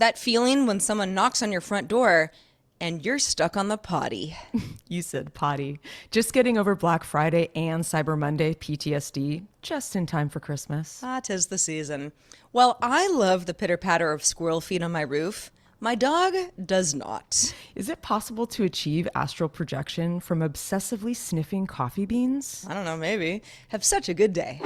That feeling when someone knocks on your front door and you're stuck on the potty. You said potty. Just getting over Black Friday and Cyber Monday PTSD just in time for Christmas. Ah, 'tis the season. Well, I love the pitter-patter of squirrel feet on my roof. My dog does not. Is it possible to achieve astral projection from obsessively sniffing coffee beans? I don't know, maybe. Have such a good day.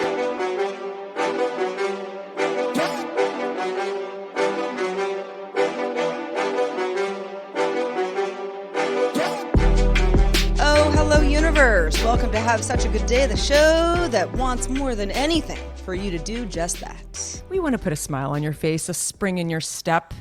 Oh, hello, universe. Welcome to Have Such a Good Day, the show that wants more than anything for you to do just that. We want to put a smile on your face, a spring in your step.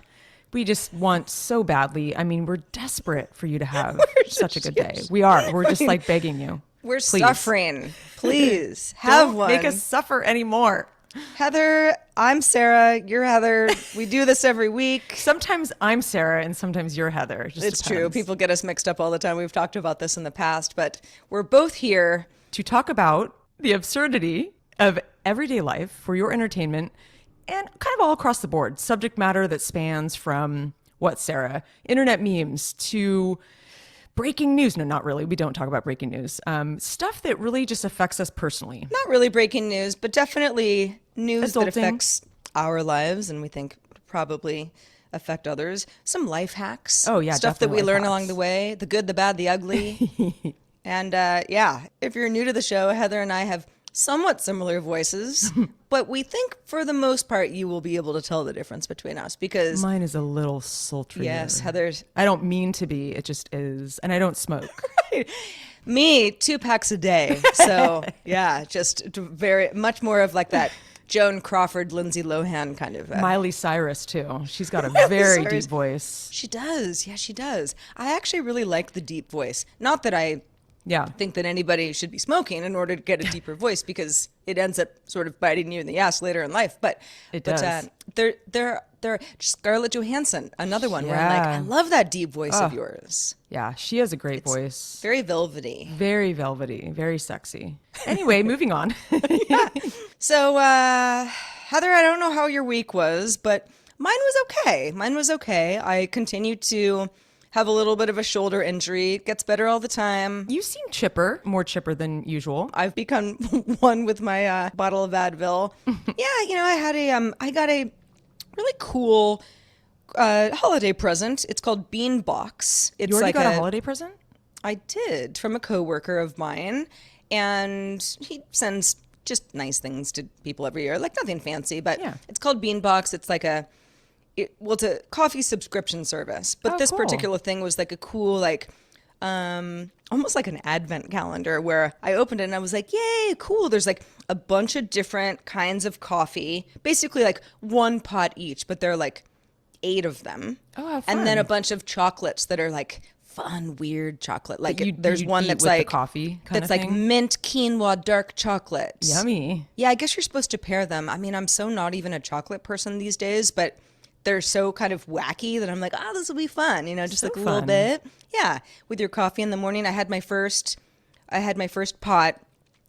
We just want so badly. I mean, we're desperate for you to have such a good day. We are. We're just like begging you. We're Please. suffering. Please have Don't one. make us suffer anymore. Heather, I'm Sarah. You're Heather. We do this every week. Sometimes I'm Sarah and sometimes you're Heather. Just It's true. depends. People get us mixed up all the time. We've talked about this in the past, but we're both here. To talk about the absurdity of everyday life for your entertainment and kind of all across the board. Subject matter that spans from what, Sarah? Internet memes to breaking news. No, not really. We don't talk about breaking news. Stuff that really just affects us personally. Not really breaking news, but definitely news that Adulting. affects our lives and we think probably affect others. Some life hacks. Oh, yeah, Stuff that we definitely life learn along hacks. the way. The good, the bad, the ugly. And yeah, if you're new to the show, Heather and I have somewhat similar voices, but we think for the most part you will be able to tell the difference between us because Mine is a little sultry. yes, Heather's I don't mean to be. It just is. And I don't smoke. me 2 packs a day. So yeah, just very much more of like that Joan Crawford, Lindsay Lohan kind of. Miley Cyrus, too. She's got a very Cyrus. deep voice. She does. Yeah, she does. I actually really like the deep voice. Not that I Yeah. think that anybody should be smoking in order to get a deeper voice because it ends up sort of biting you in the ass later in life. But It but, does. they're Scarlett Johansson, another one where I'm like, Yeah. I love that deep voice of yours. Yeah. She has a great voice. Very velvety. Very velvety, very sexy. Anyway, moving on. So Heather, I don't know how your week was, but mine was okay. Mine was okay. I continue to have a little bit of a shoulder injury. It gets better all the time. You seem chipper, more chipper than usual. I've become one with my bottle of Advil. Yeah, you know, I got a really cool holiday present. It's called Bean Box. It's You already like got a holiday present? I did from a coworker of mine, and he sends just nice things to people every year, like nothing fancy, but Yeah. it's called Bean Box. It's like it's a coffee subscription service, but Oh, this cool. particular thing was like a cool, like, almost like an advent calendar where I opened it and I was like, yay, cool. There's like a bunch of different kinds of coffee, basically like one pot each, but there are like 8 of them. Oh, how And then fun. a bunch of chocolates that are like fun, weird chocolate. Like you- there's you'd one eat that's with the like coffee kinda that's like thing? mint quinoa dark chocolate. Yummy. Yeah, I guess you're supposed to pair them. I mean, I'm so not even a chocolate person these days, but they're so kind of wacky that I'm like, oh, this will be fun, you know, just So like a little fun. bit. Yeah, with your coffee in the morning. I had my first pot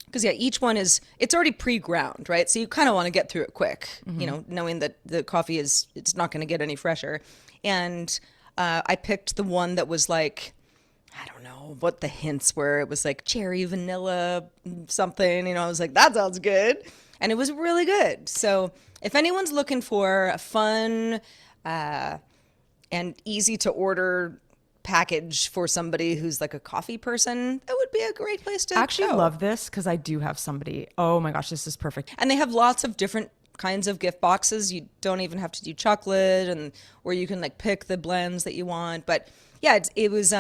because yeah, each one it's already pre-ground, right? So you kind of want to get through it quick, Mm-hmm. you know, knowing that the coffee it's not going to get any fresher. And I picked the one that was like, I don't know what the hints were. It was like cherry, vanilla, something. You know, I was like, that sounds good. And it was really good. So if anyone's looking for a fun and easy to order package for somebody who's like a coffee person, that would be a great place to I actually go. love this because I do have somebody. Oh my gosh, this is perfect. And they have lots of different kinds of gift boxes. You don't even have to do chocolate, and or you can like pick the blends that you want. But yeah, it was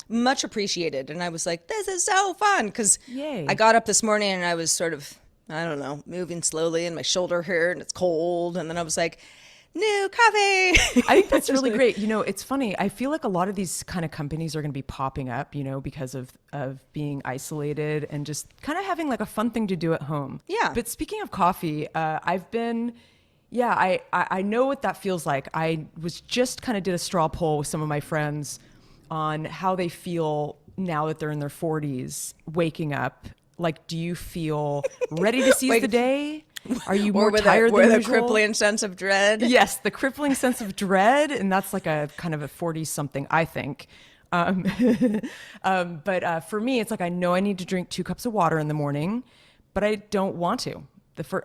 much appreciated, and I was like, this is so fun because Yay. I got up this morning and I was sort of, I don't know, moving slowly, and my shoulder hurt, and it's cold, and then I was like, new coffee. I think that's really great. You know, it's funny. I feel like a lot of these kind of companies are going to be popping up, you know, because of being isolated and just kind of having like a fun thing to do at home. Yeah. But speaking of coffee, I've been, I know what that feels like. I was just kind of did a straw poll with some of my friends on how they feel now that they're in their 40s, waking up. Like, do you feel ready to seize Wait. the day? Are you Or more tired than with a usual? crippling sense of dread. Yes, the crippling sense of dread, and that's like a kind of a 40 something, I think. Um, but for me, it's like I know I need to drink 2 cups of water in the morning, but I don't want to.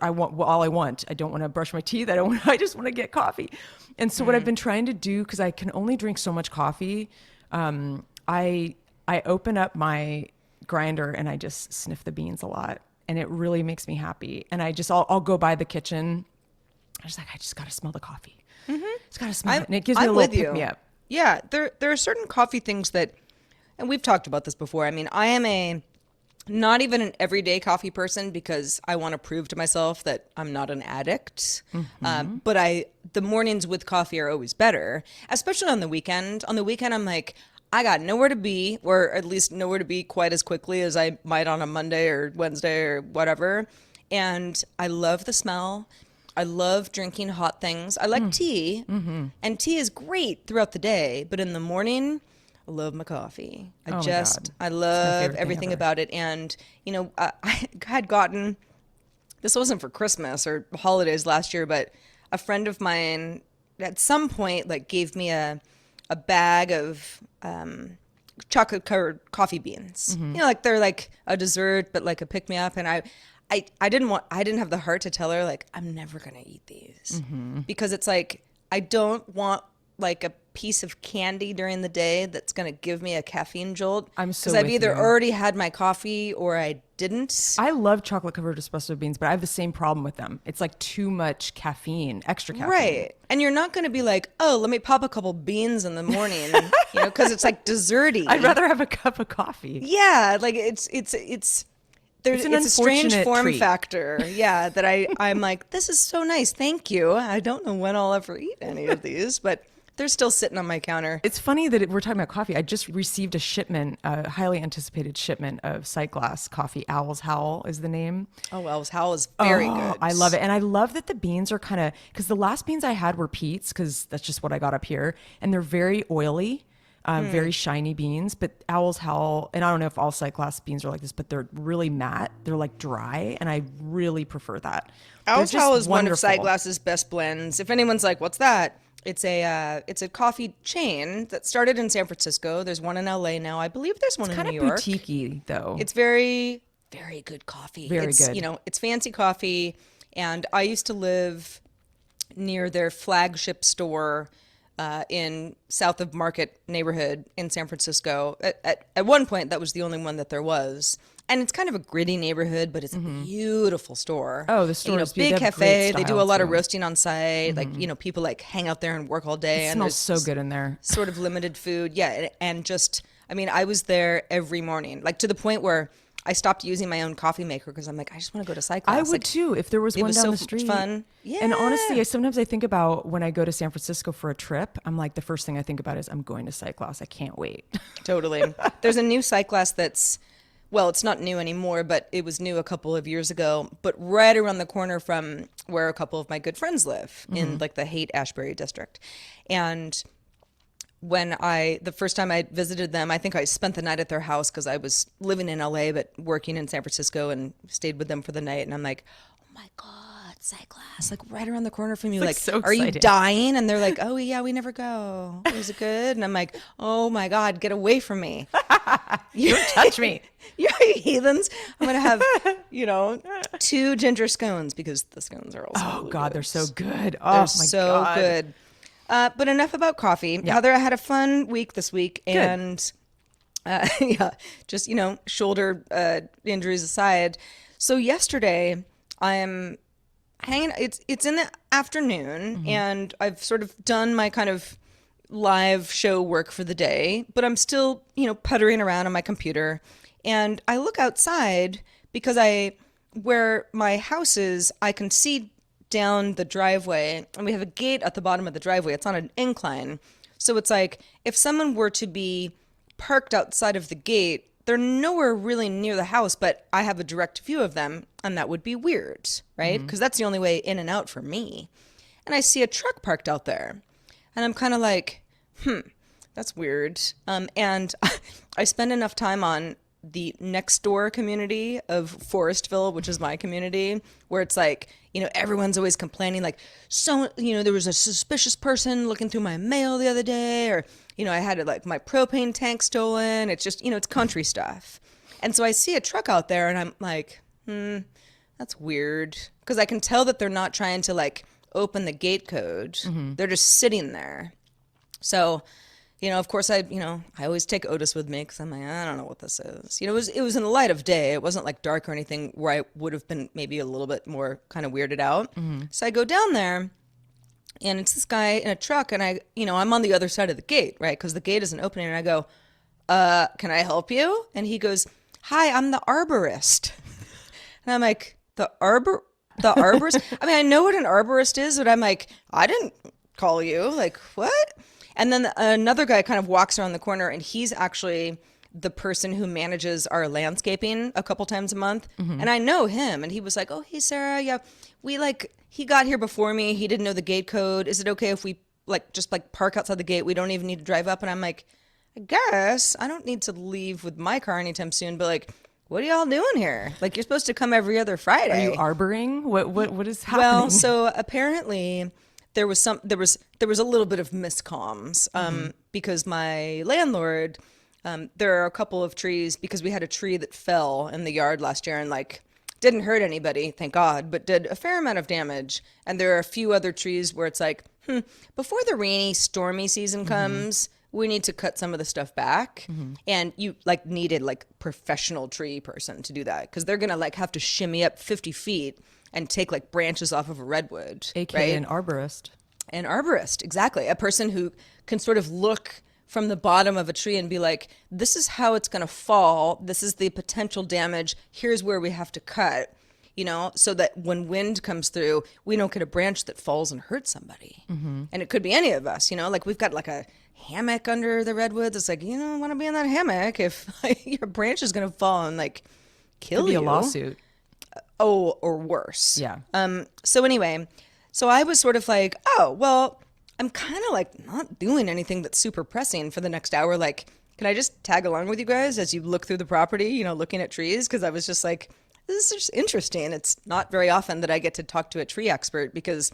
I want well, all I want. I don't want to brush my teeth. I don't. I just want to get coffee. And so what I've been trying to do, because I can only drink so much coffee, I open up my grinder and I just sniff the beans a lot, and it really makes me happy. And I'll go by the kitchen. I just got to smell the coffee. Just got to smell it, and it gives me a I'm little with pick me you. up. Yeah, there are certain coffee things that, and we've talked about this before. I mean, I am a not even an everyday coffee person because I want to prove to myself that I'm not an addict. But the mornings with coffee are always better, especially on the weekend. On the weekend, I'm like, I got nowhere to be, or at least nowhere to be quite as quickly as I might on a Monday or Wednesday or whatever. And I love the smell. I love drinking hot things. I like tea, and tea is great throughout the day, but in the morning, I love my coffee. Oh my God. I It's my love favorite thing everything ever. about it. And, I had gotten, this wasn't for Christmas or holidays last year, but a friend of mine at some point like gave me a bag of chocolate covered coffee beans. Like they're like a dessert, but like a pick me up. And I didn't have the heart to tell her like I'm never gonna eat these because it's like I don't want like a piece of candy during the day that's gonna give me a caffeine jolt. I'm so because I've with either you. already had my coffee or I didn't. I love chocolate covered espresso beans, but I have the same problem with them. It's like too much caffeine, extra caffeine. Right. And you're not going to be like, oh, let me pop a couple beans in the morning, because it's like desserty. I'd rather have a cup of coffee. Yeah, like there's It's an it's a strange unfortunate form treat. factor. Yeah, that I'm like, this is so nice. Thank you. I don't know when I'll ever eat any of these, but they're still sitting on my counter. It's funny that we're talking about coffee. I just received a shipment, a highly anticipated shipment of Sight Glass coffee. Owl's Howl is the name. Oh, Wells Howell is very Oh, good. I love it. And I love that the beans are kind of, because the last beans I had were Pete's, because that's just what I got up here. And they're very oily, very shiny beans. But Owl's Howl, and I don't know if all Sight Glass beans are like this, but they're really matte. They're like dry. And I really prefer that. They're Owl's just Howell is one of wonderful. Sightglass's best blends. If anyone's like, what's that? It's a coffee chain that started in San Francisco. There's one in LA now. I believe there's one in Kind New of York. boutiquey, though. It's very, very good coffee. Very It's, good. it's fancy coffee. And I used to live near their flagship store in South of Market neighborhood in San Francisco. At one point, that was the only one that there was. And it's kind of a gritty neighborhood, but it's a beautiful store. Oh, the store is big they have cafe. great They do style, a lot of too. roasting on site. Like, people like hang out there and work all day. It And smells there's so good in there. sort of limited food. Yeah. And just, I mean, I was there every morning, like to the point where I stopped using my own coffee maker because I'm like, I just want to go to Cyclass. I would Like, too if there was it one was down so the much street. fun. And Yeah. honestly, sometimes I think about when I go to San Francisco for a trip. I'm like, the first thing I think about is I'm going to Cyclass. I can't wait. Totally. There's a new Cyclass that's, well, it's not new anymore, but it was new a couple of years ago, but right around the corner from where a couple of my good friends live in like the Haight-Ashbury district. And the first time I visited them, I think I spent the night at their house because I was living in LA but working in San Francisco and stayed with them for the night. And I'm like, oh my God, Cyclass, like right around the corner from you. It's, Like, so are you exciting. dying? And they're like, oh yeah, we never go. Is it good? And I'm like, oh my God, get away from me. Don't touch me. You're heathens. I'm gonna have, 2 ginger scones because the scones are also Oh really God, good. they're so good. Oh They're my so God. good. But enough about coffee. Heather, I had a fun week this week, and yeah, just shoulder injuries aside. So yesterday, I'm hanging. It's in the afternoon, and I've sort of done my kind of live show work for the day, but I'm still puttering around on my computer, and I look outside because where my house is, I can see down the driveway, and we have a gate at the bottom of the driveway. It's on an incline. So it's like if someone were to be parked outside of the gate, they're nowhere really near the house, but I have a direct view of them, and that would be weird, right? Because that's the only way in and out for me. And I see a truck parked out there, and I'm kind of like, that's weird. And I spend enough time on the next door community of Forestville, which is my community, where it's like, everyone's always complaining, like, so, there was a suspicious person looking through my mail the other day, or, I had like my propane tank stolen. It's just, it's country stuff. And so I see a truck out there and I'm like, that's weird. Because I can tell that they're not trying to like open the gate code. They're just sitting there. So, of course I always take Otis with me because I'm like, I don't know what this is. It was in the light of day. It wasn't like dark or anything where I would have been maybe a little bit more kind of weirded out. So I go down there and it's this guy in a truck and I'm on the other side of the gate, right? Because the gate isn't opening and I go, can I help you? And he goes, hi, I'm the arborist. And I'm like, the arborist? I mean, I know what an arborist is, but I'm like, I didn't call you. Like, what? And then another guy kind of walks around the corner and he's actually the person who manages our landscaping a couple times a month. And I know him. And he was like, oh, hey, Sarah. Yeah, he got here before me. He didn't know the gate code. Is it okay if we just park outside the gate? We don't even need to drive up. And I'm like, I guess I don't need to leave with my car anytime soon, but like, what are y'all doing here? Like, you're supposed to come every other Friday. Are you arboring? What is happening? Well, so apparently there was a little bit of miscomms because my landlord, there are a couple of trees because we had a tree that fell in the yard last year and like didn't hurt anybody, thank God, but did a fair amount of damage. And there are a few other trees where it's like, before the rainy, stormy season comes, we need to cut some of the stuff back. And you needed professional tree person to do that because they're going to have to shimmy up 50 feet and take branches off of a redwood. AKA right? an arborist. An arborist, exactly. A person who can sort of look from the bottom of a tree and be like, this is how it's going to fall. This is the potential damage. Here's where we have to cut, so that when wind comes through, we don't get a branch that falls and hurts somebody. And it could be any of us, we've got a hammock under the redwoods. It's like, you don't want to be in that hammock if your branch is going to fall and kill Could be you. a lawsuit. Oh, or worse. Yeah. So anyway, so I was sort of like, oh, well, I'm kind of not doing anything that's super pressing for the next hour. Can I just tag along with you guys as you look through the property, looking at trees? Because I was just like, this is just interesting. It's not very often that I get to talk to a tree expert because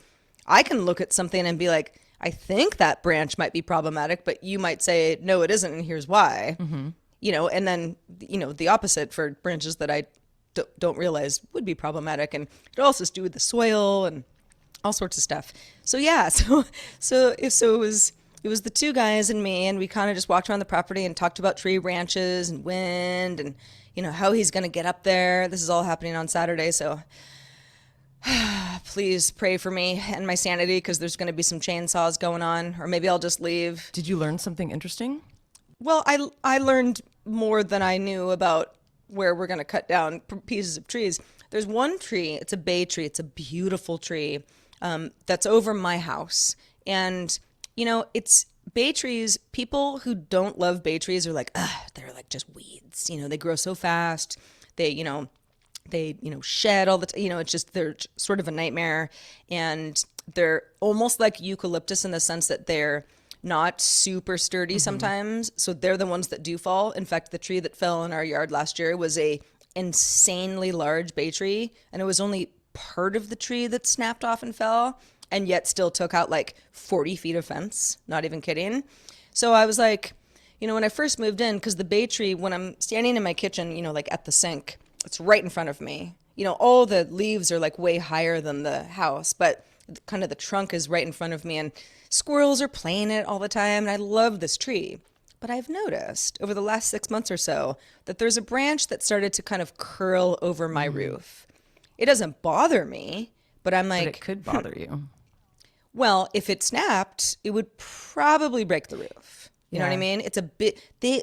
I can look at something and be like, I think that branch might be problematic, but you might say, no, it isn't, and here's why. And then, the opposite for branches that I don't realize would be problematic. And it also has to do with the soil and all sorts of stuff. So yeah, so it was the two guys and me, and we kind of just walked around the property and talked about tree branches and wind and how he's going to get up there. This is all happening on Saturday, so please pray for me and my sanity because there's going to be some chainsaws going on, or maybe I'll just leave. Did you learn something interesting? Well, I learned more than I knew about where we're going to cut down pieces of trees. There's one tree, it's a bay tree, it's a beautiful tree that's over my house. And, it's bay trees. People who don't love bay trees are like, they're just weeds. They grow so fast. They shed all the time. It's just, they're sort of a nightmare. And they're almost like eucalyptus in the sense that they're not super sturdy sometimes. So they're the ones that do fall. In fact, the tree that fell in our yard last year was a insanely large bay tree. And it was only part of the tree that snapped off and fell, and yet still took out 40 feet of fence. Not even kidding. So I was like, when I first moved in, because the bay tree, when I'm standing in my kitchen, at the sink, it's right in front of me. All the leaves are way higher than the house, but kind of the trunk is right in front of me, and squirrels are playing it all the time. And I love this tree. But I've noticed over the last 6 months or so that there's a branch that started to kind of curl over my roof. It doesn't bother me, but I'm like, But it could bother you. Well, if it snapped, it would probably break the roof. You know what I mean? It's a bit,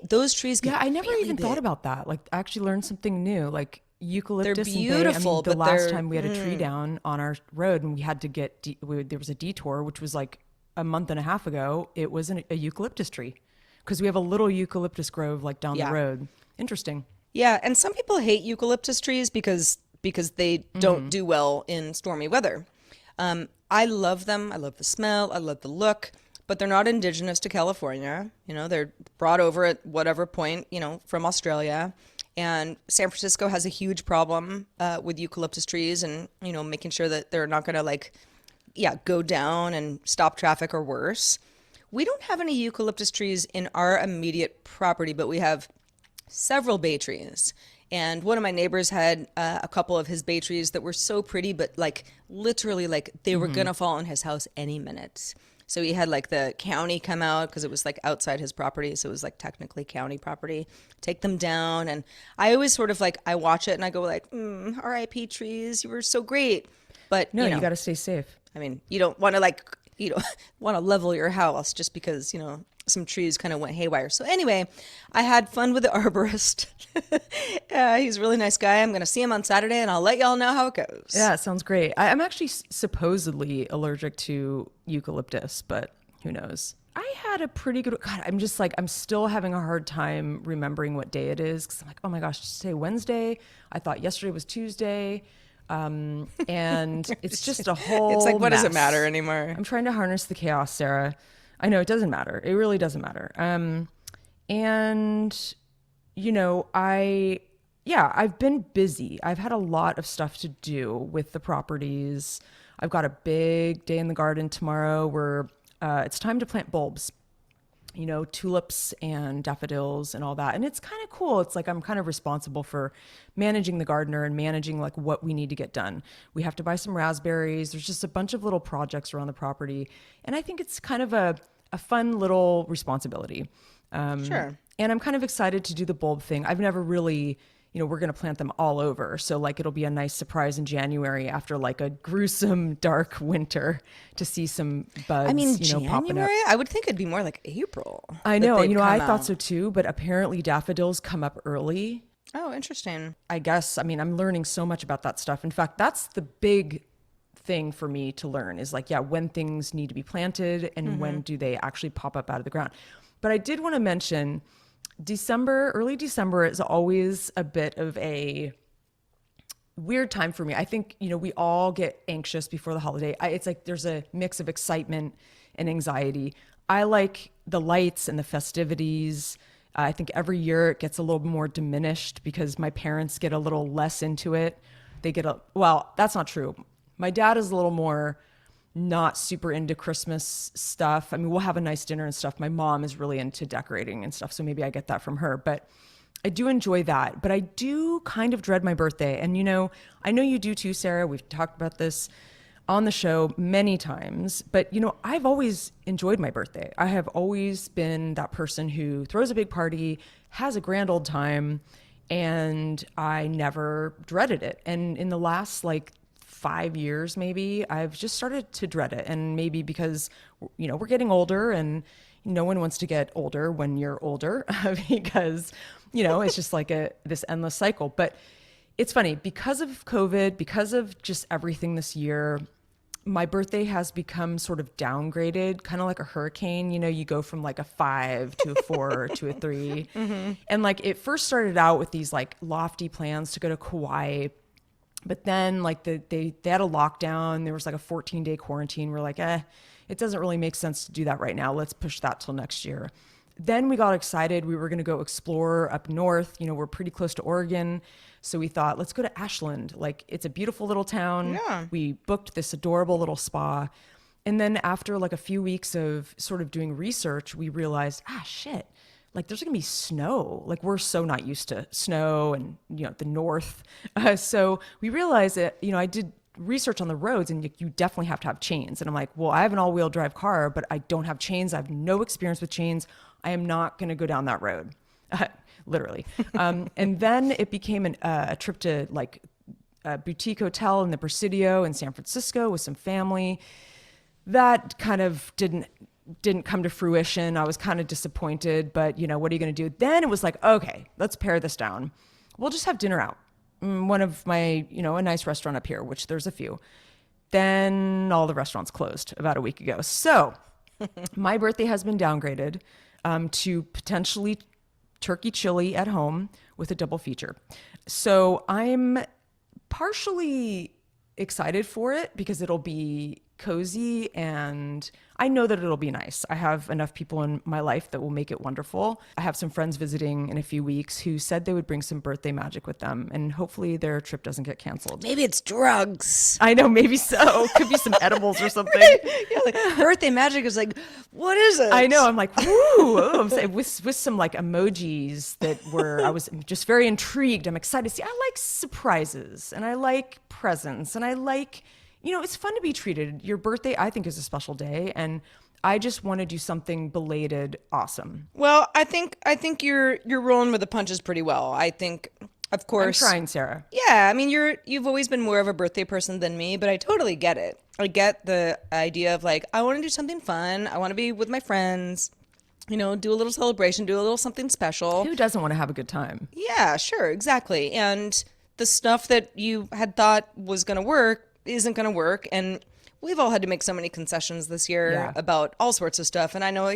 those trees get Yeah, I never really even thought big. about that. I actually learned something new. Eucalyptus They're and bay. beautiful, The but last they're- time we had a tree down on our road and we had to get, there was a detour, which was a month and a half ago. It was a eucalyptus tree because we have a little eucalyptus grove down Yeah. the road. Interesting. Yeah, and some people hate eucalyptus trees because they don't do well in stormy weather. I love them. I love the smell. I love the look, but they're not indigenous to California. They're brought over at whatever point, from Australia. And San Francisco has a huge problem with eucalyptus trees, and making sure that they're not going to like, yeah, go down and stop traffic or worse. We don't have any eucalyptus trees in our immediate property, but we have several bay trees. And one of my neighbors had a couple of his bay trees that were so pretty, but like literally, like they were gonna fall on his house any minute. So he had like the county come out because it was like outside his property. So it was like technically county property, take them down. And I always sort of like, I watch it and I go like, RIP trees, you were so great. But, No, you got to stay safe. I mean, you don't want to like, you don't want to level your house just because, some trees kind of went haywire. So anyway, I had fun with the arborist. He's a really nice guy. I'm going to see him on Saturday and I'll let y'all know how it goes. Yeah, it sounds great. I'm actually supposedly allergic to eucalyptus, but who knows? I had a pretty good, God, I'm just like, I'm still having a hard time remembering what day it is. Cause I'm like, oh my gosh, today Wednesday. I thought yesterday was Tuesday. And it's just a whole It's like, what does it mess. matter anymore? I'm trying to harness the chaos, Sarah. I know it doesn't matter. It really doesn't matter. And I've been busy. I've had a lot of stuff to do with the properties. I've got a big day in the garden tomorrow where it's time to plant bulbs, tulips and daffodils and all that. And it's kind of cool. It's like I'm kind of responsible for managing the gardener and managing like what we need to get done. We have to buy some raspberries. There's just a bunch of little projects around the property. And I think it's kind of a fun little responsibility. Sure. And I'm kind of excited to do the bulb thing. I've never really, we're going to plant them all over. So like it'll be a nice surprise in January after like a gruesome dark winter to see some buds, I mean, popping up. January, I would think it'd be more like April. I that know, they'd I come thought so out. too, but apparently daffodils come up early. Oh, interesting. I guess, I mean, I'm learning so much about that stuff. In fact, that's the big thing for me to learn is like, yeah, when things need to be planted and when do they actually pop up out of the ground. But I did want to mention early December is always a bit of a weird time for me. I think, we all get anxious before the holiday. It's like there's a mix of excitement and anxiety. I like the lights and the festivities. I think every year it gets a little more diminished because my parents get a little less into it. Well, that's not true. My dad is a little more not super into Christmas stuff. I mean, we'll have a nice dinner and stuff. My mom is really into decorating and stuff, so maybe I get that from her. But I do enjoy that. But I do kind of dread my birthday. And, I know you do too, Sarah. We've talked about this on the show many times. But, I've always enjoyed my birthday. I have always been that person who throws a big party, has a grand old time, and I never dreaded it. And in the last, 5 years maybe, I've just started to dread it. And maybe because we're getting older and no one wants to get older when you're older because it's just like this endless cycle. But it's funny, because of COVID, because of just everything this year, my birthday has become sort of downgraded, kind of like a hurricane. You go from like a 5 to a 4 to a 3. And like it first started out with these like lofty plans to go to Kauai. But then like they had a lockdown. There was like a 14-day quarantine. We're like, it doesn't really make sense to do that right now. Let's push that till next year. Then we got excited. We were going to go explore up north. We're pretty close to Oregon. So we thought, let's go to Ashland. Like it's a beautiful little town. Yeah. We booked this adorable little spa. And then after like a few weeks of sort of doing research, we realized, shit. Like there's gonna be snow. Like we're so not used to snow and the north. So we realized that I did research on the roads and you definitely have to have chains. And I'm like, well, I have an all-wheel drive car, but I don't have chains. I have no experience with chains. I am not gonna go down that road, literally. And then it became a trip to like a boutique hotel in the Presidio in San Francisco with some family. That kind of didn't come to fruition. I was kind of disappointed, but what are you going to do? Then it was like, okay, let's pare this down. We'll just have dinner out. One of my, a nice restaurant up here, which there's a few. Then all the restaurants closed about a week ago. So my birthday has been downgraded to potentially turkey chili at home with a double feature. So I'm partially excited for it because it'll be cozy, and I know that it'll be nice. I have enough people in my life that will make it wonderful. I have some friends visiting in a few weeks who said they would bring some birthday magic with them, and hopefully their trip doesn't get canceled. Maybe it's drugs. I know, maybe so. Could be some edibles or something. Yeah, like birthday magic is like, what is it? I know. I'm like, woo! Oh, I'm saying with some like emojis that were. I was just very intrigued. I'm excited to see. I like surprises, and I like presents, and I like, it's fun to be treated. Your birthday, I think, is a special day, and I just want to do something belated, awesome. Well, I think you're rolling with the punches pretty well. I think, of course, I'm trying, Sarah. yeah. I mean, you've always been more of a birthday person than me, but I totally get it. I get the idea of like, I want to do something fun. I want to be with my friends. Do a little celebration, do a little something special. Who doesn't want to have a good time? Yeah, sure, exactly. And the stuff that you had thought was going to work isn't going to work, and we've all had to make so many concessions this year Yeah. about all sorts of stuff. And I know,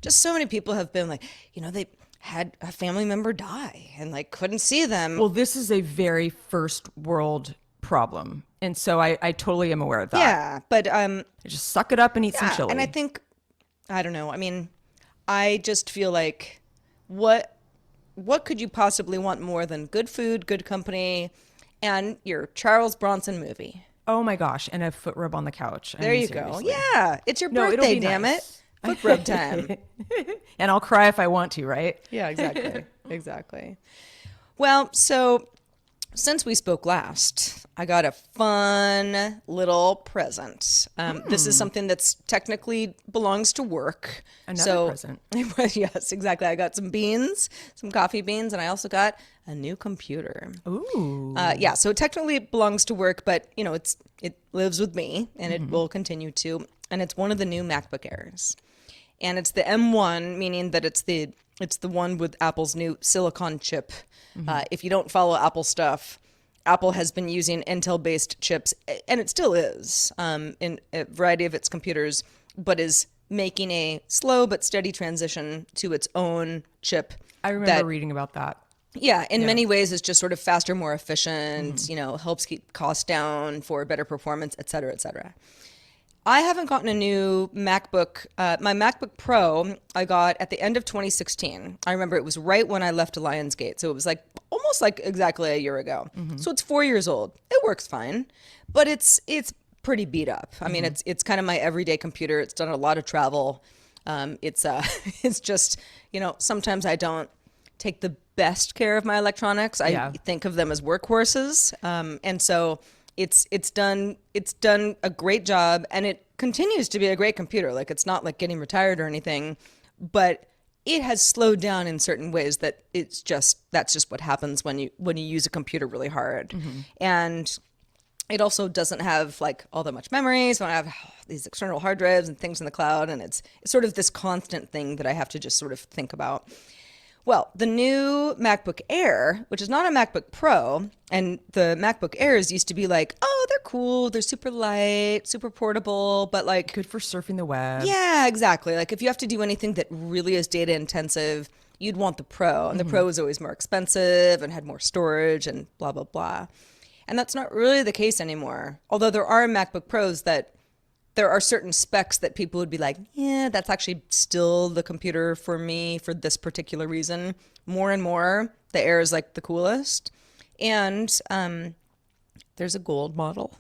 just so many people have been like, they had a family member die and like couldn't see them. Well, this is a very first world problem, and so I totally am aware of that. Yeah, but Just suck it up and eat some chili. and I think, I don't know. I mean, I just feel like what could you possibly want more than good food, good company, and your Charles Bronson movie? Oh my gosh, and a foot rub on the couch. There you go. Yeah, it's your No, it'll birthday, be damn nice. it. Foot rub time. And I'll cry if I want to, right? Yeah, exactly. Exactly. Well, so since we spoke last, I got a fun little present. This is something that's technically belongs to work. Another present. Yes, exactly. I got some beans, some coffee beans, and I also got a new computer. Ooh. Yeah, so it technically belongs to work, but it lives with me, and it will continue to. And it's one of the new MacBook Airs, and it's the M1, meaning that it's the one with Apple's new silicon chip. If you don't follow Apple stuff, Apple has been using Intel-based chips, and it still is in a variety of its computers, but is making a slow but steady transition to its own chip. I remember reading about that. Yeah, in many ways, it's just sort of faster, more efficient, helps keep costs down for better performance, et cetera, et cetera. I haven't gotten a new MacBook. My MacBook Pro, I got at the end of 2016. I remember it was right when I left Lionsgate. So it was like almost like exactly a year ago. So it's 4 years old. It works fine, but it's pretty beat up. I mean, it's kind of my everyday computer. It's done a lot of travel. It's just, sometimes I don't take the best care of my electronics. I think of them as workhorses. And so it's done a great job, and it continues to be a great computer. Like, it's not like getting retired or anything, but it has slowed down in certain ways that that's just what happens when you use a computer really hard. And it also doesn't have like all that much memory, so I have these external hard drives and things in the cloud, and it's sort of this constant thing that I have to just sort of think about. Well, the new MacBook Air, which is not a MacBook Pro, and the MacBook Airs used to be like, oh, they're cool, they're super light, super portable, but like, Good for surfing the web. yeah, exactly. Like if you have to do anything that really is data intensive, you'd want the Pro, and the Pro was always more expensive and had more storage and blah, blah, blah. And that's not really the case anymore. Although there are MacBook Pros that there are certain specs that people would be like, yeah, that's actually still the computer for me for this particular reason. More and more, the Air is like the coolest. And there's a gold model.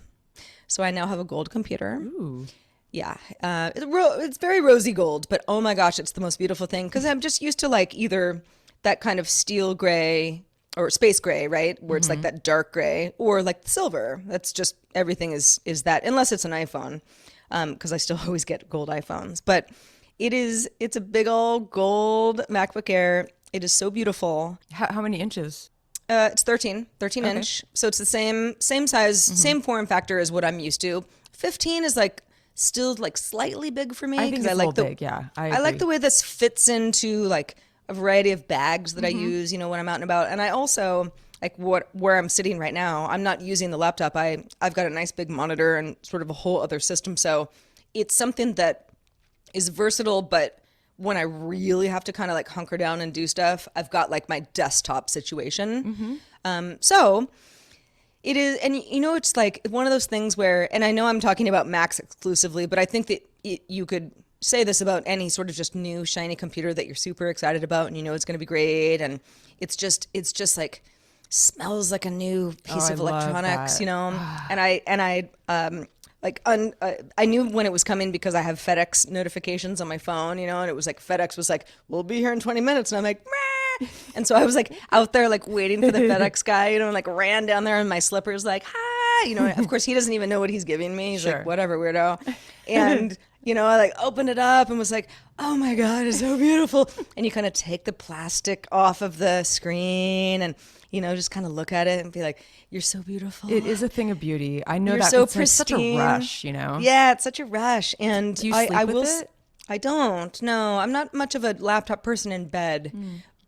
So I now have a gold computer. Ooh. Yeah, it's very rosy gold, but oh my gosh, it's the most beautiful thing because I'm just used to like either that kind of steel gray or space gray, right? Where it's like that dark gray, or like the silver. That's just, everything is that, unless it's an iPhone. Because I still always get gold iPhones. But it's a big old gold MacBook Air. It is so beautiful. How many inches? It's 13 inch. So it's the same size, same form factor as what I'm used to. 15 is like still like slightly big for me. I think it's I a like little big, yeah. I like the way this fits into like a variety of bags that I use, when I'm out and about. And I also like where I'm sitting right now, I'm not using the laptop. I've got a nice big monitor and sort of a whole other system. So it's something that is versatile, but when I really have to kind of like hunker down and do stuff, I've got like my desktop situation. So It is, and it's like one of those things where, and I know I'm talking about Macs exclusively, but I think that you could say this about any sort of just new shiny computer that you're super excited about, and it's going to be great, and it's just like smells like a new Oh, piece I of love electronics, that. I knew when it was coming because I have FedEx notifications on my phone, and it was like FedEx was like, "We'll be here in 20 minutes," and I'm like, "Meh." And so I was like out there like waiting for the FedEx guy, and like ran down there in my slippers, like, "Hi," Of course, he doesn't even know what he's giving me. He's like, Sure. "Whatever, weirdo," and. I like opened it up and was like, "Oh my God, it's so beautiful." And you kind of take the plastic off of the screen and, just kind of look at it and be like, "You're so beautiful. It is a thing of beauty. I know You're that, so but it's like such a pristine." rush. Yeah, it's such a rush. And Do you I sleep will, with it? I don't. No, I'm not much of a laptop person in bed,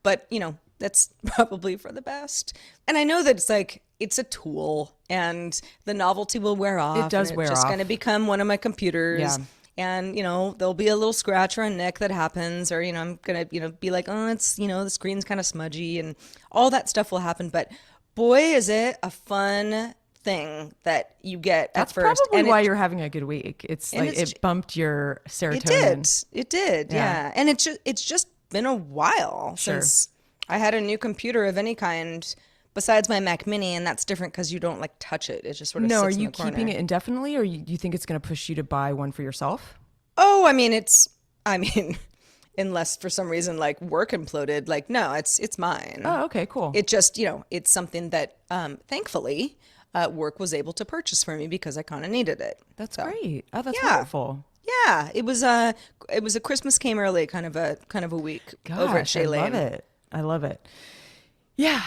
but that's probably for the best. And I know that it's like, it's a tool and the novelty will wear It off and does it's wear just off. going to become one of my computers. Yeah. And, there'll be a little scratch or a nick that happens, or, I'm going to, be like, oh, it's, the screen's kind of smudgy and all that stuff will happen. But boy, is it a fun thing that you get at That's first. probably why you're having a good week. It's And like it bumped your it did. serotonin. It did. Yeah. Yeah. And it's just been a while Sure. since I had a new computer of any kind besides my Mac Mini, and that's different because you don't like touch it. It just sort of No, are sits in you the corner. keeping it indefinitely, or you think it's going to push you to buy one for yourself? Oh, I mean, unless for some reason like work imploded, like no, it's mine. Oh, okay, cool. It just, it's something that thankfully work was able to purchase for me because I kind of needed it. That's So, great. Oh, that's yeah. wonderful. Yeah, it was a Christmas came early kind of a week over at Gosh, Shea I love Lane. it. I love it. Yeah,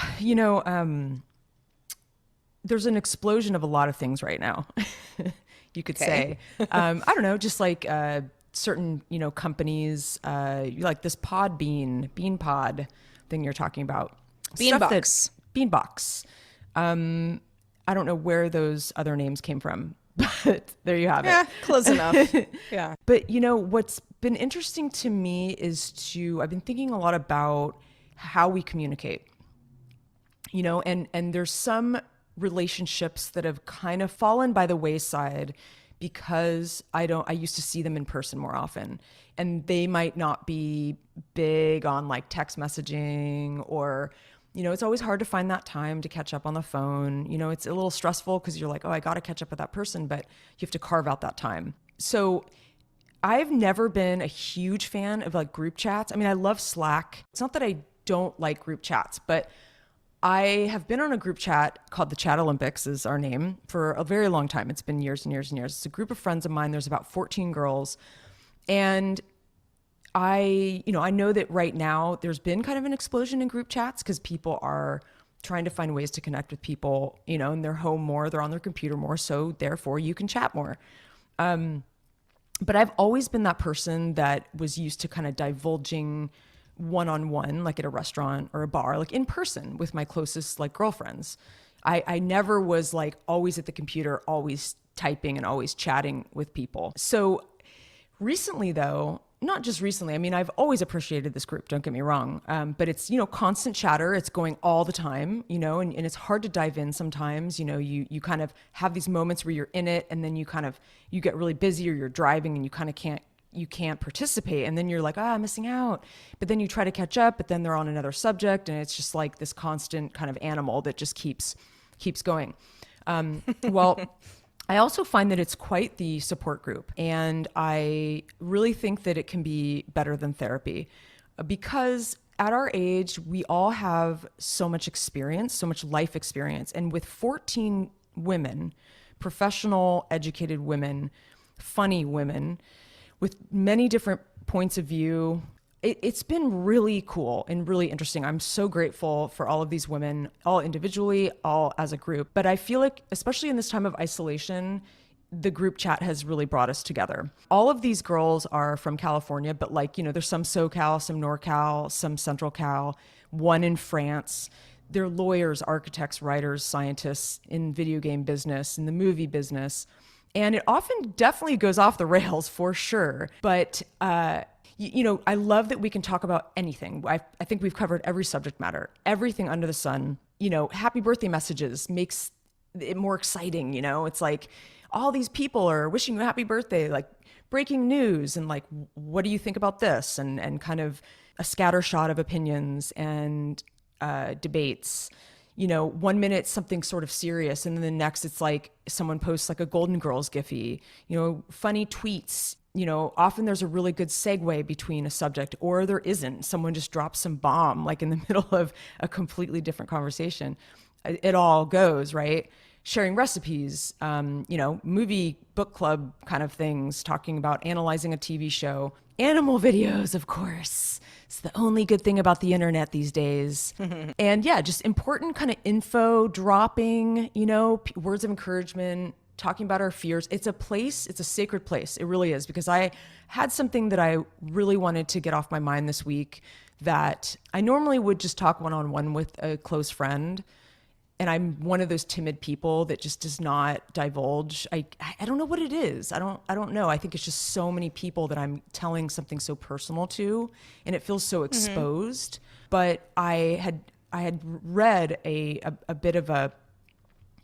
there's an explosion of a lot of things right now. You could Okay. say. I don't know, just like certain, companies, like this bean pod thing you're talking about. Stuff that Beanbox. Beanbox. I don't know where those other names came from, but there you have it. Yeah, close enough. Yeah. But what's been interesting to me is I've been thinking a lot about how we communicate. And there's some relationships that have kind of fallen by the wayside because I used to see them in person more often. And they might not be big on like text messaging or it's always hard to find that time to catch up on the phone. It's a little stressful because you're like, oh, I got to catch up with that person, but you have to carve out that time. So I've never been a huge fan of like group chats. I mean, I love Slack. It's not that I don't like group chats, but I have been on a group chat called the Chat Olympics is our name for a very long time. It's been years and years and years. It's a group of friends of mine. There's about 14 girls. And I know that right now there's been kind of an explosion in group chats because people are trying to find ways to connect with people, and they're home more, they're on their computer more. So therefore you can chat more. But I've always been that person that was used to kind of divulging one-on-one, like at a restaurant or a bar, like in person with my closest like girlfriends. I never was like always at the computer, always typing and always chatting with people. So recently though, not just recently, I mean, I've always appreciated this group, don't get me wrong. But it's, constant chatter. It's going all the time, and it's hard to dive in sometimes. You kind of have these moments where you're in it and then you get really busy or you're driving and you kind of can't participate. And then you're like, I'm missing out. But then you try to catch up, but then they're on another subject. And it's just like this constant kind of animal that just keeps going. Well, I also find that it's quite the support group. And I really think that it can be better than therapy because at our age, we all have so much experience, so much life experience. And with 14 women, professional, educated women, funny women, with many different points of view, it's been really cool and really interesting. I'm so grateful for all of these women, all individually, all as a group. But I feel like, especially in this time of isolation, the group chat has really brought us together. All of these girls are from California, but there's some SoCal, some NorCal, some Central Cal, one in France. They're lawyers, architects, writers, scientists in video game business, in the movie business. And it often definitely goes off the rails for sure. But, I love that we can talk about anything. I think we've covered every subject matter, everything under the sun. Happy birthday messages makes it more exciting, you know? It's like all these people are wishing you a happy birthday, like breaking news, and like, what do you think about this? And kind of a scattershot of opinions and debates. You know, 1 minute something sort of serious, and then the next it's like someone posts like a Golden Girls Giphy, you know, funny tweets. You know, often there's a really good segue between a subject, or there isn't. Someone just drops some bomb like in the middle of a completely different conversation. It all goes, right? Sharing recipes, you know, movie book club kind of things, talking about analyzing a TV show, animal videos, of course. It's the only good thing about the internet these days. And yeah, just important kind of info dropping, you know, words of encouragement, talking about our fears. It's a place, it's a sacred place. It really is, because I had something that I really wanted to get off my mind this week that I normally would just talk one-on-one with a close friend. And I'm one of those timid people that just does not divulge. I don't know what it is. I don't know. I think it's just so many people that I'm telling something so personal to, and it feels so exposed. But I had read a bit of a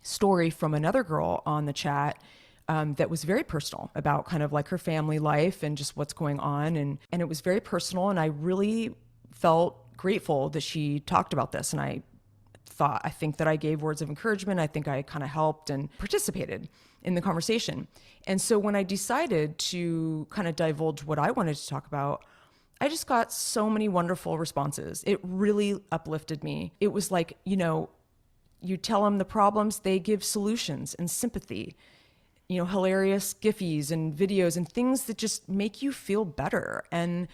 story from another girl on the chat that was very personal about kind of like her family life and just what's going on, and it was very personal, and I really felt grateful that she talked about this, and I think that I gave words of encouragement. I think I kind of helped and participated in the conversation. And so when I decided to kind of divulge what I wanted to talk about, I just got so many wonderful responses. It really uplifted me. It was like, you know, you tell them the problems, they give solutions and sympathy, you know, hilarious Giphies and videos and things that just make you feel better. And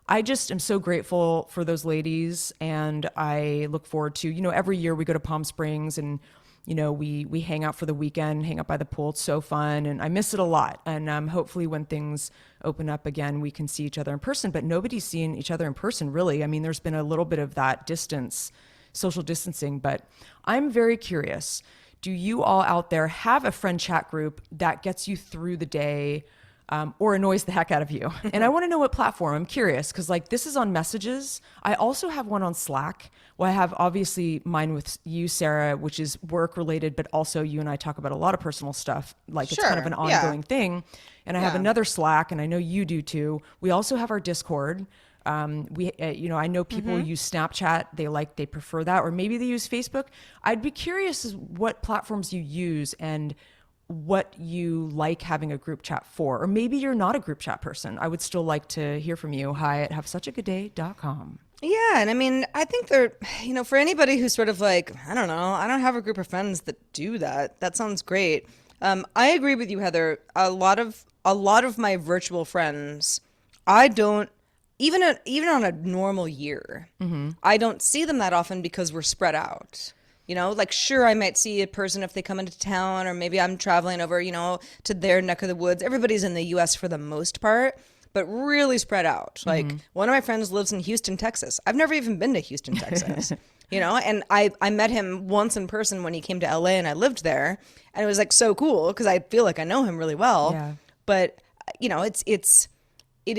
I just am so grateful for those ladies, and I look forward to, you know, every year we go to Palm Springs and, you know, we hang out for the weekend, hang out by the pool. It's so fun, and I miss it a lot. And hopefully when things open up again, we can see each other in person, but nobody's seen each other in person, really. I mean, there's been a little bit of that distance, social distancing, but I'm very curious. Do you all out there have a friend chat group that gets you through the day, or annoys the heck out of you? And I want to know what platform. I'm curious, because like this is on Messages. I also have one on Slack. Well, I have obviously mine with you, Sarah, which is work related, but also you and I talk about a lot of personal stuff. Like it's kind of an ongoing thing. And I have another Slack, and I know you do too. We also have our Discord. You know, I know people use Snapchat. They prefer that, or maybe they use Facebook. I'd be curious as what platforms you use and what you like having a group chat for, or maybe you're not a group chat person. I would still like to hear from you. Hi at havesuchagoodday.com. Yeah, and I mean, I think they're, you know, for anybody who's sort of like, I don't know, I don't have a group of friends that do that. That sounds great. I agree with you, Heather. A lot of my virtual friends, I don't even on a normal year, I don't see them that often because we're spread out. You know, like, sure, I might see a person if they come into town, or maybe I'm traveling over, you know, to their neck of the woods. Everybody's in the US for the most part, but really spread out. Like, one of my friends lives in Houston, Texas. I've never even been to Houston, Texas, you know, and I met him once in person when he came to LA and I lived there. And it was like so cool because I feel like I know him really well. Yeah. But, you know, it's a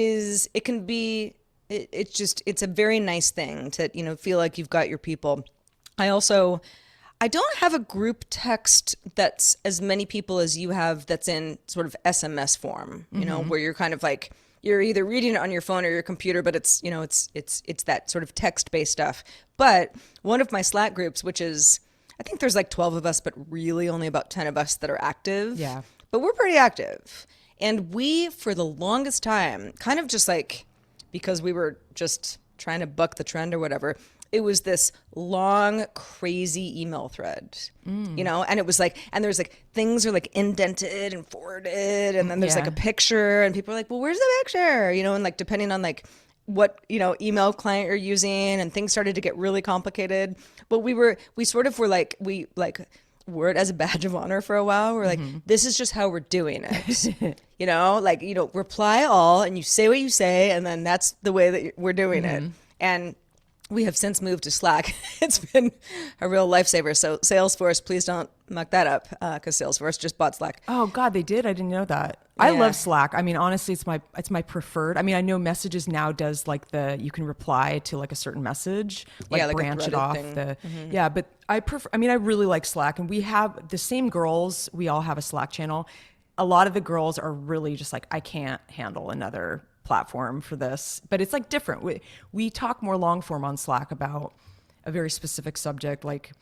very nice thing to, you know, feel like you've got your people. I don't have a group text that's as many people as you have that's in sort of SMS form, you know, where you're kind of like, you're either reading it on your phone or your computer, but it's, you know, it's that sort of text-based stuff. But one of my Slack groups, which is, I think there's like 12 of us, but really only about 10 of us that are active. Yeah. But we're pretty active. And we, for the longest time, kind of just like, because we were just trying to buck the trend or whatever, it was this long, crazy email thread, you know, and it was like, and there's like, things are like indented and forwarded, and then there's like a picture, and people are like, well, where's the picture? You know, and like, depending on like what, you know, email client you're using, and things started to get really complicated. But we were it as a badge of honor for a while. We're like, this is just how we're doing it. You know, like, you know, reply all, and you say what you say, and then that's the way that we're doing it. And we have since moved to Slack. It's been a real lifesaver. So Salesforce, please don't muck that up, because Salesforce just bought Slack. Oh God, they did? I didn't know that. I Yeah. love Slack. I mean, honestly, it's my preferred. I mean, I know Messages now does like you can reply to like a certain message, Yeah, like like a branch it threaded off thing. yeah, but I prefer, I mean, I really like Slack, and we have the same girls, we all have a Slack channel. A lot of the girls are really just like, I can't handle another platform for this, but it's like different. We talk more long form on Slack about a very specific subject, like,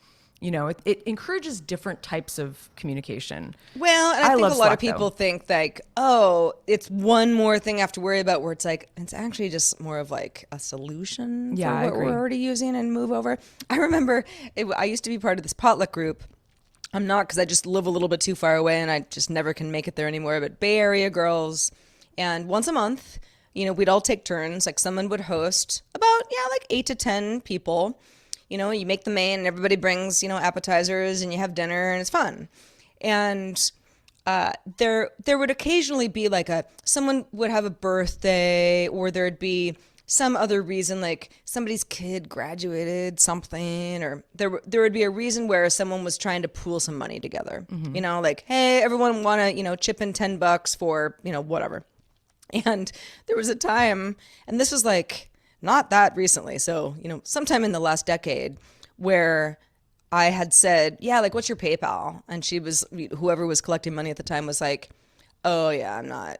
it encourages different types of communication. Well, and I I think a love lot of Slack though. people think like, oh, it's one more thing I have to worry about, where it's like, it's actually just more of like a solution Yeah, for I what we're agree. already using and move over. I remember I used to be part of this potluck group. I'm not, because I just live a little bit too far away and I just never can make it there anymore. But Bay Area girls, and once a month, we'd all take turns. Like someone would host about, yeah, like 8 to 10 people. You make the main and everybody brings, appetizers and you have dinner and it's fun. And there would occasionally be like someone would have a birthday, or there'd be some other reason, like somebody's kid graduated something, or there would be a reason where someone was trying to pool some money together. Like, hey, everyone want to chip in $10 for whatever. And there was a time, and this was like not that recently, so sometime in the last decade, where I had said, yeah, like, what's your PayPal? And whoever was collecting money at the time was like, oh, yeah,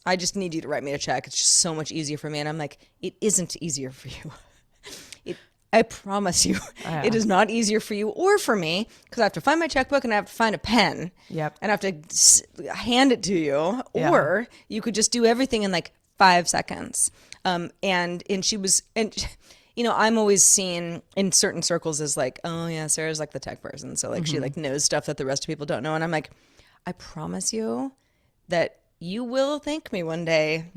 I just need you to write me a check. It's just so much easier for me. And I'm like, it isn't easier for you. I promise you, it is not easier for you or for me, because I have to find my checkbook and I have to find a pen. Yep. And I have to hand it to you, Yeah. or you could just do everything in like 5 seconds. And she was, and I'm always seen in certain circles as like, oh yeah, Sarah's like the tech person, so like she like knows stuff that the rest of people don't know. And I'm like, I promise you that you will thank me one day,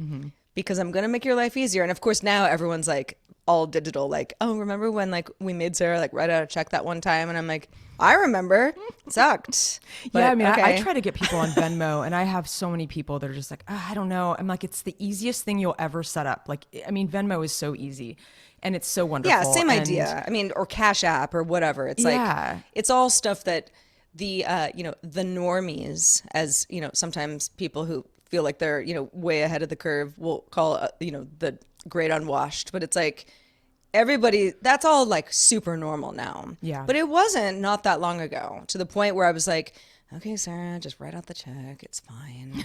because I'm gonna make your life easier. And of course now everyone's like all digital, like, oh, remember when like we made Sarah like write out a check that one time? And I'm like, I remember. It sucked. But, Yeah, I mean, I okay. try to get people on Venmo, and I have so many people that are just like, I don't know. I'm like, it's the easiest thing you'll ever set up. Like, I mean, Venmo is so easy, and it's so wonderful. Yeah, same And idea. I mean, or Cash App or whatever. It's Yeah. like, it's all stuff that the normies, as sometimes people who feel like they're way ahead of the curve will call the great unwashed. But it's like, everybody, that's all like super normal now. Yeah. But it wasn't not that long ago, to the point where I was like, okay, Sarah, just write out the check. It's fine.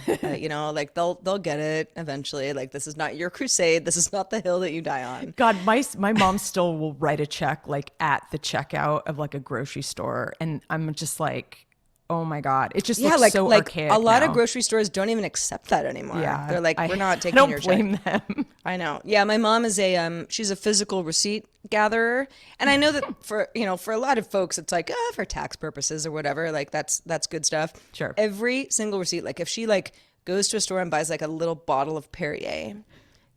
Like they'll get it eventually. Like, this is not your crusade. This is not the hill that you die on. God, my mom still will write a check like at the checkout of like a grocery store, and I'm just like, oh my God, it just Yeah, looks like so like archaic a lot now. of grocery stores don't even accept that anymore. Yeah, They're like, we're not taking I don't your check. blame them. I know. Yeah, my mom is she's a physical receipt gatherer, and I know that for a lot of folks it's like, for tax purposes or whatever, like that's good stuff. Sure. Every single receipt, like if she like goes to a store and buys like a little bottle of Perrier,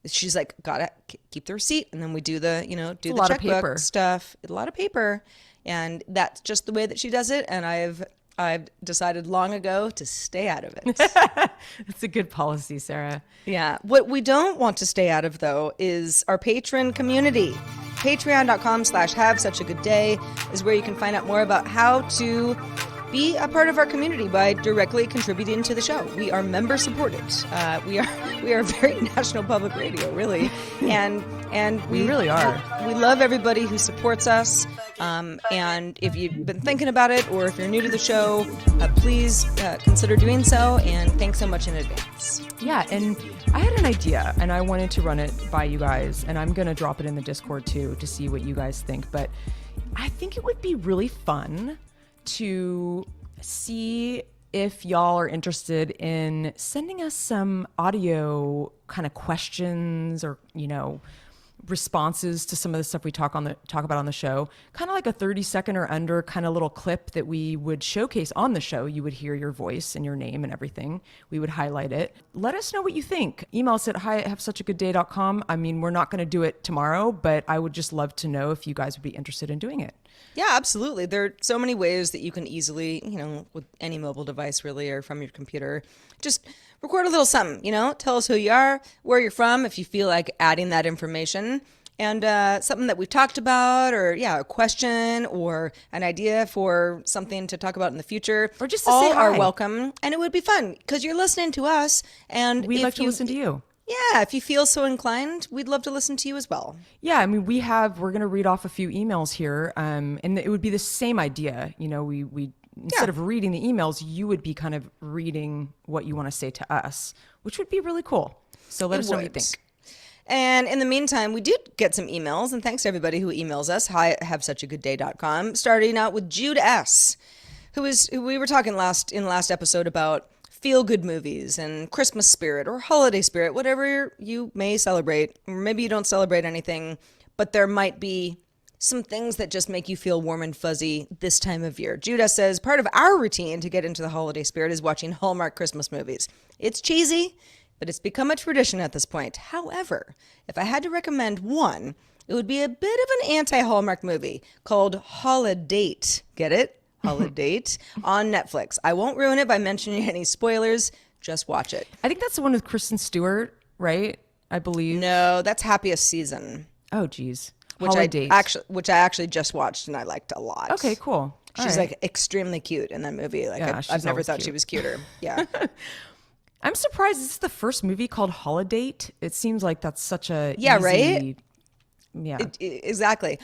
she's like, gotta keep the receipt, and then we do the do the lot of checkbook paper. stuff. A lot of paper, and that's just the way that she does it. And I've decided long ago to stay out of it. It's a good policy, Sarah. Yeah. What we don't want to stay out of, though, is our patron community. Patreon.com/have such a good day is where you can find out more about how to be a part of our community by directly contributing to the show. We are member supported. We are very national public radio, really, and We really are. We love everybody who supports us. And if you've been thinking about it, or if you're new to the show, please consider doing so. And thanks so much in advance. Yeah, and I had an idea, and I wanted to run it by you guys, and I'm going to drop it in the Discord too to see what you guys think. But I think it would be really fun to see if y'all are interested in sending us some audio kind of questions, or responses to some of the stuff we talk about on the show, kind of like a 30-second or under kind of little clip that we would showcase on the show. You would hear your voice and your name and everything. We would highlight it. Let us know what you think. Email us at hi@havesuchagoodday.com. I mean, we're not going to do it tomorrow, but I would just love to know if you guys would be interested in doing it. Yeah, absolutely. There are so many ways that you can easily, with any mobile device really, or from your computer, just record a little something, tell us who you are, where you're from, if you feel like adding that information. and something that we've talked about, or yeah, a question or an idea for something to talk about in the future, Or just to all say are hi. welcome. And it would be fun because you're listening to us. And We'd like if to listen to you. yeah, if you feel so inclined, we'd love to listen to you as well. Yeah, I mean, we're going to read off a few emails here, and it would be the same idea. You know, we instead Yeah, of reading the emails, you would be kind of reading what you want to say to us, which would be really cool. So let it us know what you would. think. And in the meantime, we did get some emails, and thanks to everybody who emails us. Hi at havesuchagoodday.com. Starting out with Jude S., who we were talking in last episode about feel good movies and Christmas spirit or holiday spirit, whatever you may celebrate. Or maybe you don't celebrate anything, but there might be some things that just make you feel warm and fuzzy this time of year. Judah says part of our routine to get into the holiday spirit is watching Hallmark Christmas movies. It's cheesy, but it's become a tradition at this point. However, if I had to recommend one, it would be a bit of an anti-Hallmark movie called Holiday. Get it? Holiday on Netflix. I won't ruin it by mentioning any spoilers. Just watch it. I think that's the one with Kristen Stewart, right? I believe. No, that's Happiest Season, Oh, geez. which Holiday. I actually just watched and I liked a lot. Okay, cool. All She's right. like extremely cute in that movie. Like Yeah, I've she's never always thought cute. she was cuter. Yeah. I'm surprised this is the first movie called Holiday. It seems like that's such a Yeah, easy, right? Yeah. Exactly.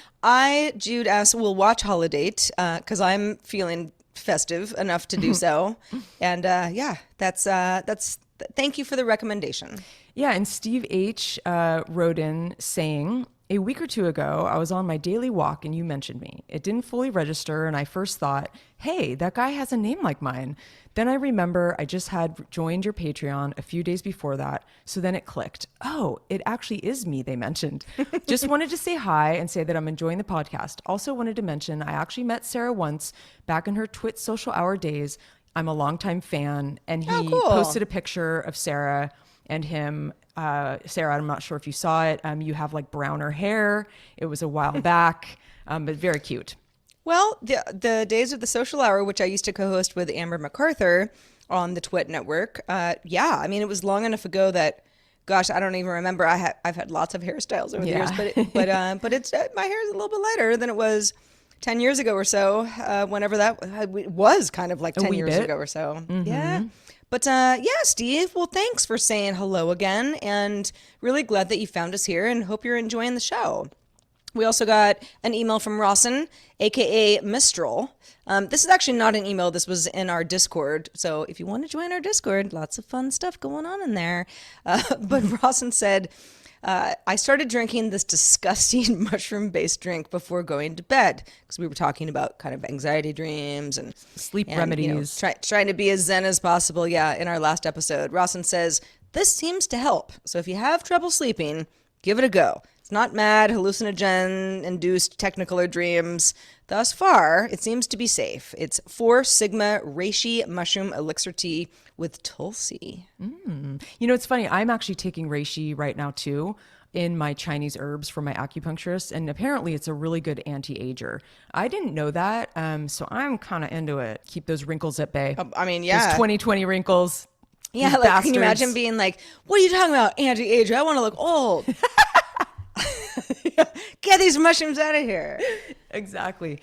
Jude S, will watch Holiday because I'm feeling festive enough to do so. And yeah, thank you for the recommendation. Yeah, and Steve H. Wrote in saying, a week or two ago, I was on my daily walk and you mentioned me. It didn't fully register, and I first thought, hey, that guy has a name like mine. Then I remember I just had joined your Patreon a few days before that, so then it clicked. Oh, it actually is me they mentioned. Just wanted to say hi and say that I'm enjoying the podcast. Also wanted to mention I actually met Sarah once back in her Twit social hour days. I'm a longtime fan, and he Oh, cool. posted a picture of Sarah and him. Sarah, I'm not sure if you saw it. You have like browner hair. It was a while back, but very cute. Well, the days of the social hour, which I used to co-host with Amber MacArthur on the Twit network, yeah, I mean, it was long enough ago that, gosh, I don't even remember. I've had lots of hairstyles over the years, Yeah. but it's my hair is a little bit lighter than it was 10 years ago or so. Whenever that was kind of like 10 wee years bit. ago or so. Yeah. But yeah, Steve, well, thanks for saying hello again, and really glad that you found us here and hope you're enjoying the show. We also got an email from Rawson, aka Mistral. This is actually not an email. This was in our Discord. So if you want to join our Discord, lots of fun stuff going on in there. But Rawson said, I started drinking this disgusting mushroom-based drink before going to bed because we were talking about kind of anxiety dreams and Sleep and, remedies. trying to be as zen as possible. Yeah, in our last episode, Rawson says this seems to help. So if you have trouble sleeping, give it a go. It's not mad, hallucinogen-induced Technicolor dreams. Thus far, it seems to be safe. It's 4 Sigma Reishi Mushroom Elixir Tea with Tulsi. You know, it's funny. I'm actually taking reishi right now too in my Chinese herbs for my acupuncturist, and apparently it's a really good anti-ager. I didn't know that, so I'm kind of into it. Keep those wrinkles at bay. I mean, Those yeah. 2020 wrinkles. Yeah, These like, can you bastards. imagine being like, what are you talking about, anti-age? I want to look old. Get these mushrooms out of here. Exactly.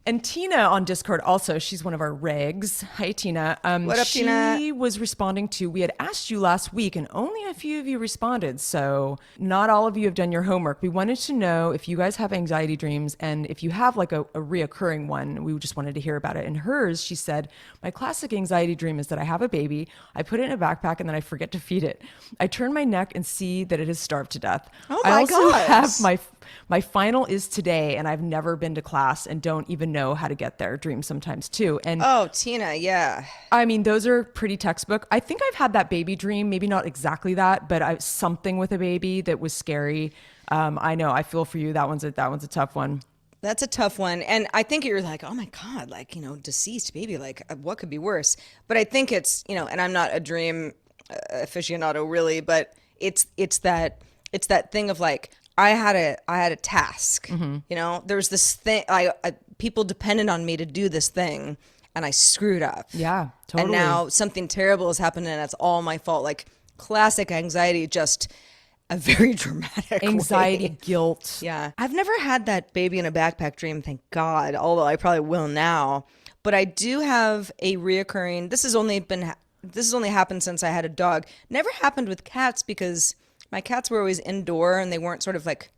And Tina on Discord also, she's one of our regs. Hi, Tina. What up, Tina? She was responding to, we had asked you last week and only a few of you responded. So not all of you have done your homework. We wanted to know if you guys have anxiety dreams, and if you have like a reoccurring one, we just wanted to hear about it. And hers, she said, my classic anxiety dream is that I have a baby, I put it in a backpack, and then I forget to feed it. I turn my neck and see that it is starved to death. Oh I my also gosh. have my final is today, and I've never been to class and don't even know how to get there. Dream sometimes too. And Oh, Tina, yeah. I mean, those are pretty textbook. I think I've had that baby dream, maybe not exactly that, but something with a baby that was scary. I know, I feel for you. That one's a tough one. That's a tough one. And I think you're like, oh my God, like, deceased baby, like what could be worse? But I think it's, and I'm not a dream aficionado really, but it's that thing of like, I had a task, there's this thing, people depended on me to do this thing and I screwed up. Yeah, totally. And now something terrible has happened and it's all my fault. Like classic anxiety, just a very dramatic Anxiety, way. guilt. Yeah. I've never had that baby in a backpack dream, thank God, although I probably will now. But I do have a reoccurring, this has only happened since I had a dog. Never happened with cats because my cats were always indoor and they weren't sort of like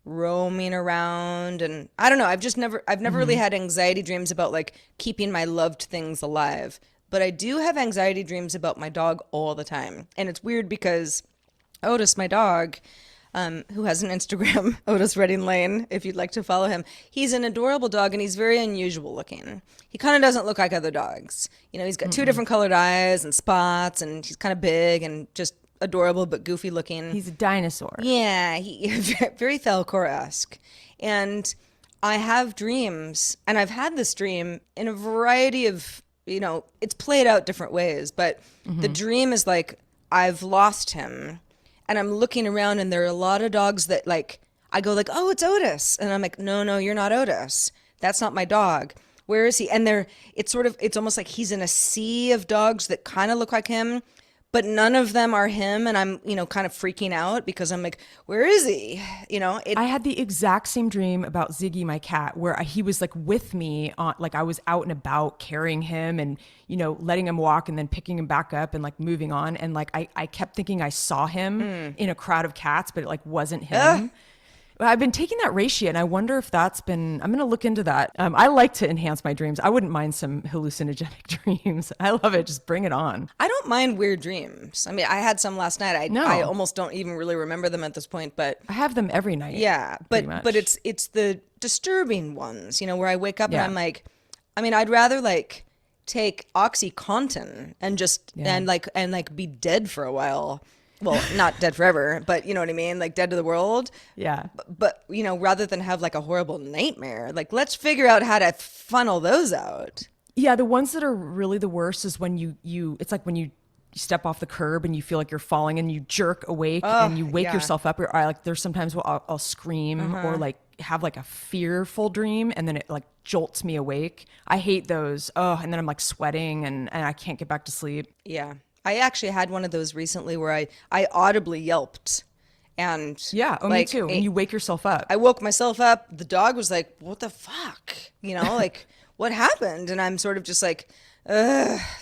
roaming around. And I don't know, I've never really had anxiety dreams about like keeping my loved things alive. But I do have anxiety dreams about my dog all the time. And it's weird because Otis, my dog, who has an Instagram, Otis Redding Lane, if you'd like to follow him. He's an adorable dog and he's very unusual looking. He kind of doesn't look like other dogs. You know, he's got two different colored eyes and spots and he's kind of big and just adorable but goofy looking. He's a dinosaur. Yeah, very Thalcor-esque. And I have dreams, and I've had this dream in a variety of, it's played out different ways, but the dream is like I've lost him. And I'm looking around and there are a lot of dogs that like, I go like, oh, it's Otis. And I'm like, no, you're not Otis. That's not my dog. Where is he? And it's almost like he's in a sea of dogs that kind of look like him, but none of them are him. And I'm, kind of freaking out because I'm like, where is he? I had the exact same dream about Ziggy, my cat, where he was like with me on, like I was out and about carrying him and, letting him walk and then picking him back up and like moving on. And like, I kept thinking I saw him in a crowd of cats, but it like wasn't him. I've been taking that ratio and I wonder if I'm going to look into that. I like to enhance my dreams. I wouldn't mind some hallucinogenic dreams. I love it. Just bring it on. I don't mind weird dreams. I mean, I had some last night. I almost don't even really remember them at this point, but I have them every night. Yeah, but it's the disturbing ones, where I wake up and I'm like, I mean, I'd rather like take OxyContin and just and be dead for a while. Well, not dead forever, but you know what I mean? Like dead to the world. Yeah. But rather than have like a horrible nightmare, like let's figure out how to funnel those out. Yeah, the ones that are really the worst is when you it's like when you step off the curb and you feel like you're falling and you jerk awake and you wake yourself up. Or there's sometimes I'll scream or like have like a fearful dream and then it like jolts me awake. I hate those. And then I'm like sweating and I can't get back to sleep. Yeah. I actually had one of those recently where I audibly yelped. And me too. And you wake yourself up. I woke myself up. The dog was like, what the fuck? Like, what happened? And I'm sort of just like,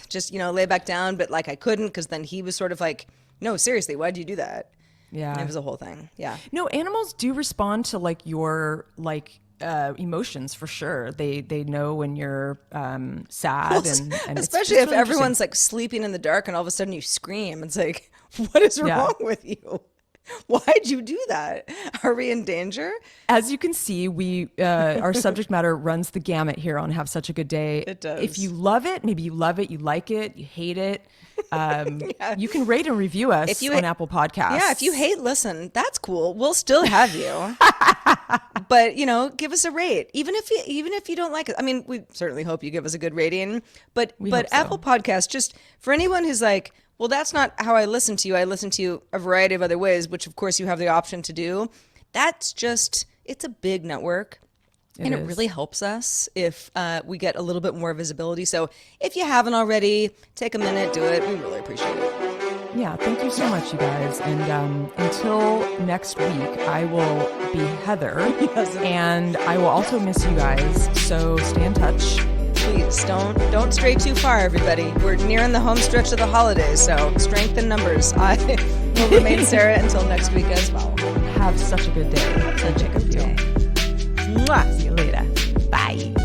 just, lay back down. But like I couldn't because then he was sort of like, no, seriously, why'd you do that? Yeah. And it was a whole thing. Yeah. No, animals do respond to like your like emotions for sure. They know when you're sad and especially if everyone's like sleeping in the dark and all of a sudden you scream. It's like, what is wrong with you? Why'd you do that? Are we in danger? As you can see, we our subject matter runs the gamut here on Have Such a Good Day. It does. If you love it, maybe you love it, you like it, you hate it. You can rate and review us on Apple Podcasts. Yeah, if you hate listen, that's cool. We'll still have you. But give us a rate. Even if you don't like it. I mean, we certainly hope you give us a good rating. But Apple Podcasts, just for anyone who's like, well, that's not how I listen to you. I listen to you a variety of other ways, which of course you have the option to do. It's a big network. It really helps us if we get a little bit more visibility. So if you haven't already, take a minute, do it. We really appreciate it. Yeah, thank you so much, you guys. And until next week, I will be Heather. And I will also miss you guys. So stay in touch. Please don't stray too far, everybody. We're nearing the home stretch of the holidays, so strength in numbers. I will remain Sarah until next week as well. Have such a good day. Such a good day. Mwah. See you later. Bye.